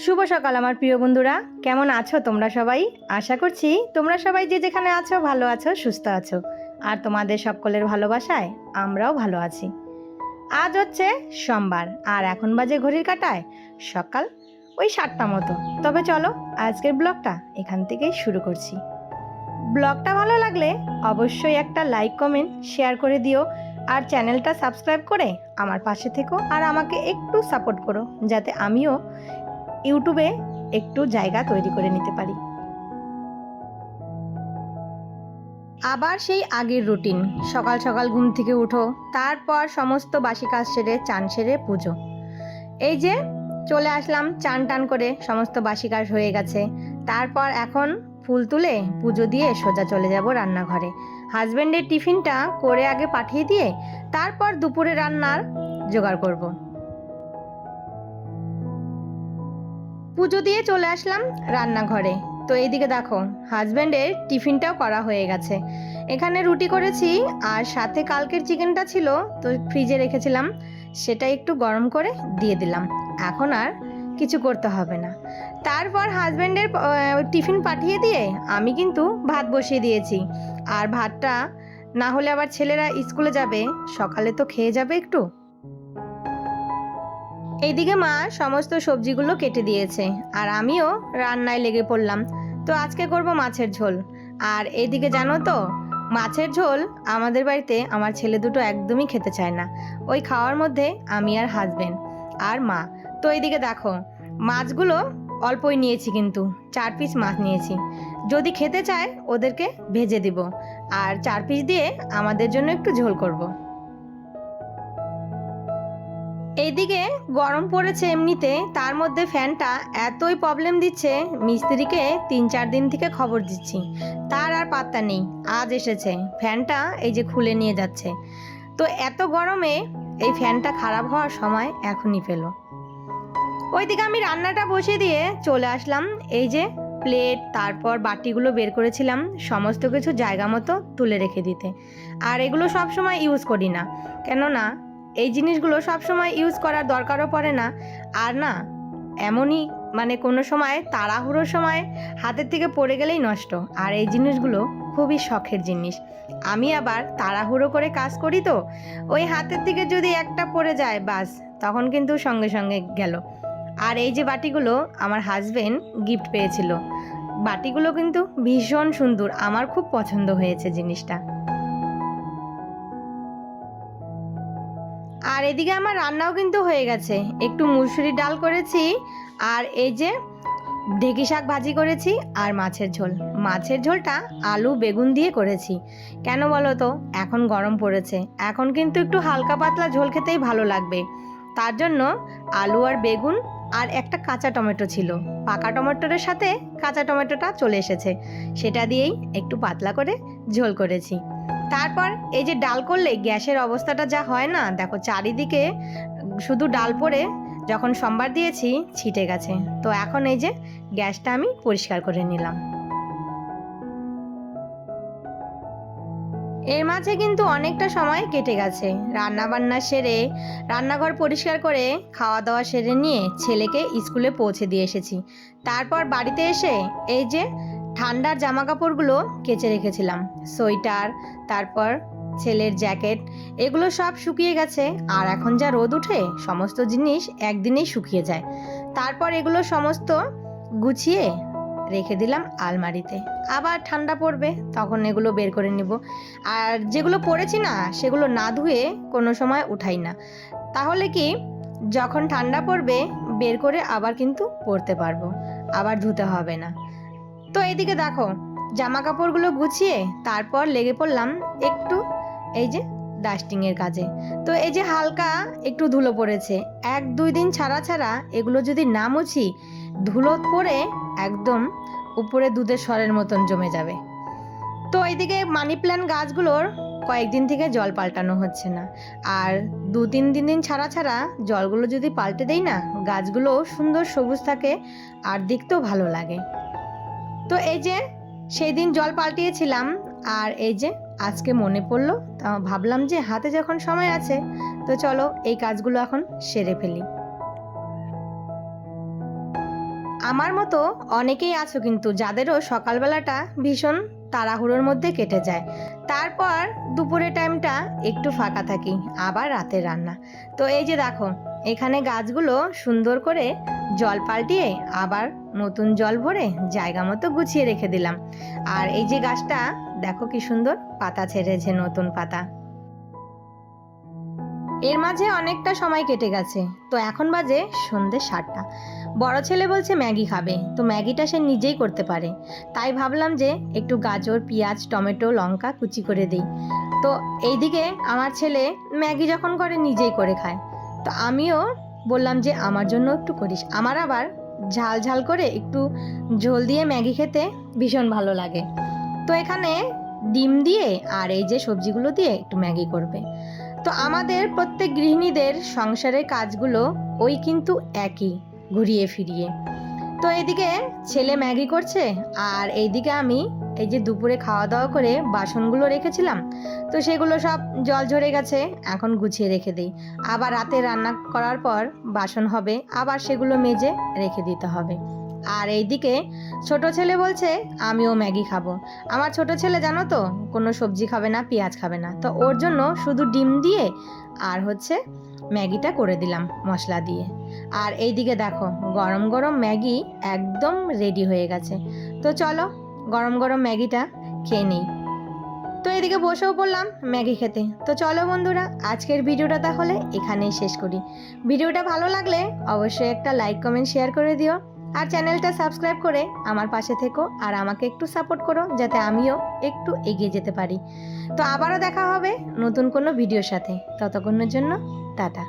শুভ সকাল আমার প্রিয় বন্ধুরা, কেমন আছো তোমরা সবাই? আশা করছি তোমরা সবাই যে যেখানে আছো ভালো আছো, সুস্থ আছো। আর তোমাদের সকলের ভালোবাসায় আমরাও ভালো আছি। আজ হচ্ছে সোমবার আর এখন বাজে ঘড়ির কাঁটায় সকাল ওই 7টা মতো। তবে চলো আজকের ব্লগটা এখান থেকেই শুরু করছি। ব্লগটা ভালো লাগলে অবশ্যই একটা লাইক কমেন্ট শেয়ার করে দিও, আর চ্যানেলটা সাবস্ক্রাইব করে আমার পাশে থেকো আর আমাকে একটু সাপোর্ট করো, যাতে আমিও ইউটিউবে একটু জায়গা তৈরি করে নিতে পারি। আবার সেই আগের রুটিন, সকাল সকাল ঘুম থেকে উঠো, তারপর সমস্ত বাসি কাজ সেরে চান সেরে পুজো। এই যে চলে আসলাম চান টান করে, সমস্ত বাসি কাজ হয়ে গেছে। তারপর এখন ফুল তুলে পুজো দিয়ে সোজা চলে যাব রান্নাঘরে। হাজব্যান্ডের টিফিনটা করে আগে পাঠিয়ে দিয়ে তারপর দুপুরে রান্নার জোগাড় করব। পুজো দিয়ে চলে আসলাম রান্নাঘরে। তো এইদিকে দেখো হাজব্যান্ডের টিফিনটাও করা হয়ে গেছে। এখানে রুটি করেছি আর সাথে কালকের চিকেনটা ছিল, তো ফ্রিজে রেখেছিলাম, সেটা একটু গরম করে দিয়ে দিলাম। এখন আর কিছু করতে হবে না। তারপর হাজব্যান্ডের টিফিন পাঠিয়ে দিয়ে আমি কিন্তু ভাত বসিয়ে দিয়েছি। আর ভাতটা না হলে আবার ছেলেরা স্কুলে যাবে, সকালে তো খেয়ে যাবে একটু। এইদিকে মা সমস্ত সবজিগুলো কেটে দিয়েছে আর আমিও রান্নায় লেগে পড়লাম। তো আজকে করব মাছের ঝোল। আর এইদিকে জানো তো, মাছের ঝোল আমাদের বাড়িতে আমার ছেলে দুটো একদমই খেতে চায় না। ওই খাওয়ার মধ্যে আমি আর হাজবেন্ড আর মা। তো এইদিকে দেখো মাছগুলো অল্পই নিয়েছি, কিন্তু 4 পিস মাছ নিয়েছি। যদি খেতে চায় ওদেরকে ভেজে দিব, আর 4 পিস দিয়ে আমাদের জন্য একটু ঝোল করব। এইদিকে গরম পড়েছে এমনিতে, তার মধ্যে ফ্যানটা এতই প্রবলেম দিচ্ছে, মিস্ত্রিকে 3-4 দিন থেকে খবর দিচ্ছি, তার আর পাত্তা নেই। আজ এসেছে, ফ্যানটা এই যে খুলে নিয়ে যাচ্ছে। তো এত গরমে এই ফ্যানটা খারাপ হওয়ার সময় এখনই পেল। ওইদিকে আমি রান্নাটা বসিয়ে দিয়ে চলে আসলাম। এই যে প্লেট তারপর বাটিগুলো বের করেছিলাম, সমস্ত কিছু জায়গা মতো তুলে রেখে দিতে। আর এগুলো সব সময় ইউজ করি না, কেননা এই জিনিসগুলো সব সময় ইউজ করার দরকারও পড়ে না। আর না এমনই মানে কোনো সময় তাড়াহুড়োর সময় হাতের থেকে পড়ে গেলেই নষ্ট। আর এই জিনিসগুলো খুবই শখের জিনিস। আমি আবার তাড়াহুড়ো করে কাজ করি, তো ওই হাতের থেকে যদি একটা পড়ে যায় বাস, তখন কিন্তু সঙ্গে সঙ্গে গেল। আর এই যে বাটিগুলো আমার হাজবেন্ড গিফট পেয়েছিল, বাটিগুলো কিন্তু ভীষণ সুন্দর, আমার খুব পছন্দ হয়েছে জিনিসটা। আর এদিকে আমার রান্নাও কিন্তু হয়ে গেছে, একটু মুসুরি ডাল করেছি, আর এই যে ঢেঁকি শাক ভাজি করেছি, আর মাছের ঝোল। মাছের ঝোলটা আলু বেগুন দিয়ে করেছি। কেন বলো তো, এখন গরম পড়েছে, এখন কিন্তু একটু হালকা পাতলা ঝোল খেতেই ভালো লাগবে। তার জন্য আলু আর বেগুন আর একটা কাঁচা টমেটো ছিল, পাকা টমেটোর সাথে কাঁচা টমেটোটা চলে এসেছে, সেটা দিয়েই একটু পাতলা করে ঝোল করেছি। তারপর এই যে ডাল করলে গ্যাসের অবস্থাটা যা হয় না, দেখো চারিদিকে শুধু ডাল পড়ে যখন সোমবার দিয়েছি ছিটে গেছে। তো এখন এই যে গ্যাসটা আমি পরিষ্কার করে নিলাম। এর মাঝে কিন্তু অনেকটা সময় কেটে গেছে, রান্না বান্না সেরে রান্নাঘর পরিষ্কার করে খাওয়া দাওয়া সেরে নিয়ে ছেলেকে স্কুলে পৌঁছে দিয়ে এসেছি। তারপর বাড়িতে এসে এই যে ঠান্ডার জামা কাপড়গুলো কেচে রেখেছিলাম, সোয়েটার তারপর ছেলের জ্যাকেট, এগুলো সব শুকিয়ে গেছে। আর এখন যা রোদ উঠে সমস্ত জিনিস একদিনেই শুকিয়ে যায়। তারপর এগুলো সমস্ত গুছিয়ে রেখে দিলাম আলমারিতে, আবার ঠান্ডা পড়বে তখন এগুলো বের করে নিব। আর যেগুলো পরেছি না সেগুলো না ধুয়ে কোনো সময় উঠাই না, তাহলে কি যখন ঠান্ডা পড়বে বের করে আবার কিন্তু পরতে পারবো, আবার ধুতে হবে না। তো এইদিকে দেখো জামা কাপড়গুলো গুছিয়ে তারপর লেগে পড়লাম একটু এই যে ডাস্টিংয়ের কাজে। তো এই যে হালকা একটু ধুলো পড়েছে, 1-2 দিন ছাড়া ছাড়া এগুলো যদি না মুছি, ধুলো পড়ে একদম উপরে দুধের স্বরের মতন জমে যাবে। তো এইদিকে মানি প্ল্যান্ট গাছগুলোর কয়েকদিন থেকে জল পাল্টানো হচ্ছে না, আর 2-3 দিন ছাড়া ছাড়া জলগুলো যদি পাল্টে দেই না, গাছগুলো সুন্দর সবুজ থাকে আর দেখতেও ভালো লাগে। তো এই যে সেই দিন জল পাল্টিয়েছিলাম, আর এই যে আজকে মনে পড়লো, তা ভাবলাম যে হাতে যখন সময় আছে তো চলো এই কাজগুলো এখন সেরে ফেলি। আমার মতো অনেকেই আছো কিন্তু যাদেরও সকালবেলাটা ভীষণ তাড়াহুড়োর মধ্যে কেটে যায়, তারপর দুপুরের টাইমটা একটু ফাঁকা থাকি, আবার রাতের রান্না। তো এই যে দেখো, এখানে গাছগুলো সুন্দর করে জল পাল্টিয়ে আবার নতুন জল ভরে জায়গা মতো গুছিয়ে রেখে দিলাম। আর এই যে গাছটা দেখো কি সুন্দর পাতা ছেড়েছে, নতুন পাতা। এর মাঝে অনেকটা সময় কেটে গেছে। তো এখন বাজে সন্ধে 7টা। বড় ছেলে বলছে ম্যাগি খাবে, তো ম্যাগিটা সে নিজেই করতে পারে। তাই ভাবলাম যে একটু গাজর, পেঁয়াজ, টমেটো, লঙ্কা কুচি করে দিই। তো এইদিকে আমার ছেলে ম্যাগি যখন করে নিজেই করে খায়, তো আমিও বললাম যে আমার জন্য একটু করিস। আমার আবার ঝাল ঝাল করে একটু ঝোল দিয়ে ম্যাগি খেতে ভীষণ ভালো লাগে। তো এখানে ডিম দিয়ে আর এই যে সবজিগুলো দিয়ে একটু ম্যাগি করবে। তো আমাদের প্রত্যেক গৃহিণীদের সংসারের কাজগুলো ওই কিন্তু একই, ঘুরিয়ে ফিরিয়ে। তো এইদিকে ছেলে ম্যাগি করছে, আর এইদিকে আমি এই যে দুপুরে খাওয়া দাওয়া করে বাসনগুলো রেখেছিলাম, তো সেগুলো সব জল ঝরে গেছে, এখন গুছিয়ে রেখে দিই। আবার রাতে রান্না করার পর বাসন হবে, আবার সেগুলো মেজে রেখে দিতে হবে। আর এইদিকে ছোট ছেলে বলছে আমিও ম্যাগি খাবো। আমার ছোট ছেলে জানো তো কোনো সবজি খাবে না, পেঁয়াজ খাবে না, তো ওর জন্য শুধু ডিম দিয়ে আর হচ্ছে ম্যাগিটা করে দিলাম মশলা দিয়ে। আর এইদিকে দেখো গরম গরম ম্যাগি একদম রেডি হয়ে গেছে। তো চলো গরম গরম ম্যাগিটা খেয়ে নিই। তো এদিকে বসেও পড়লাম ম্যাগি খেতে। তো চলো বন্ধুরা, আজকের ভিডিওটা তাহলে এখানেই শেষ করি। ভিডিওটা ভালো লাগলে অবশ্যই একটা লাইক, কমেন্ট, শেয়ার করে দিও। আর চ্যানেলটা সাবস্ক্রাইব করে আমার পাশে থেকো আর আমাকে একটু সাপোর্ট করো, যাতে আমিও একটু এগিয়ে যেতে পারি। তো আবারও দেখা হবে নতুন কোনো ভিডিওর সাথে। ততক্ষণের জন্য টাটা।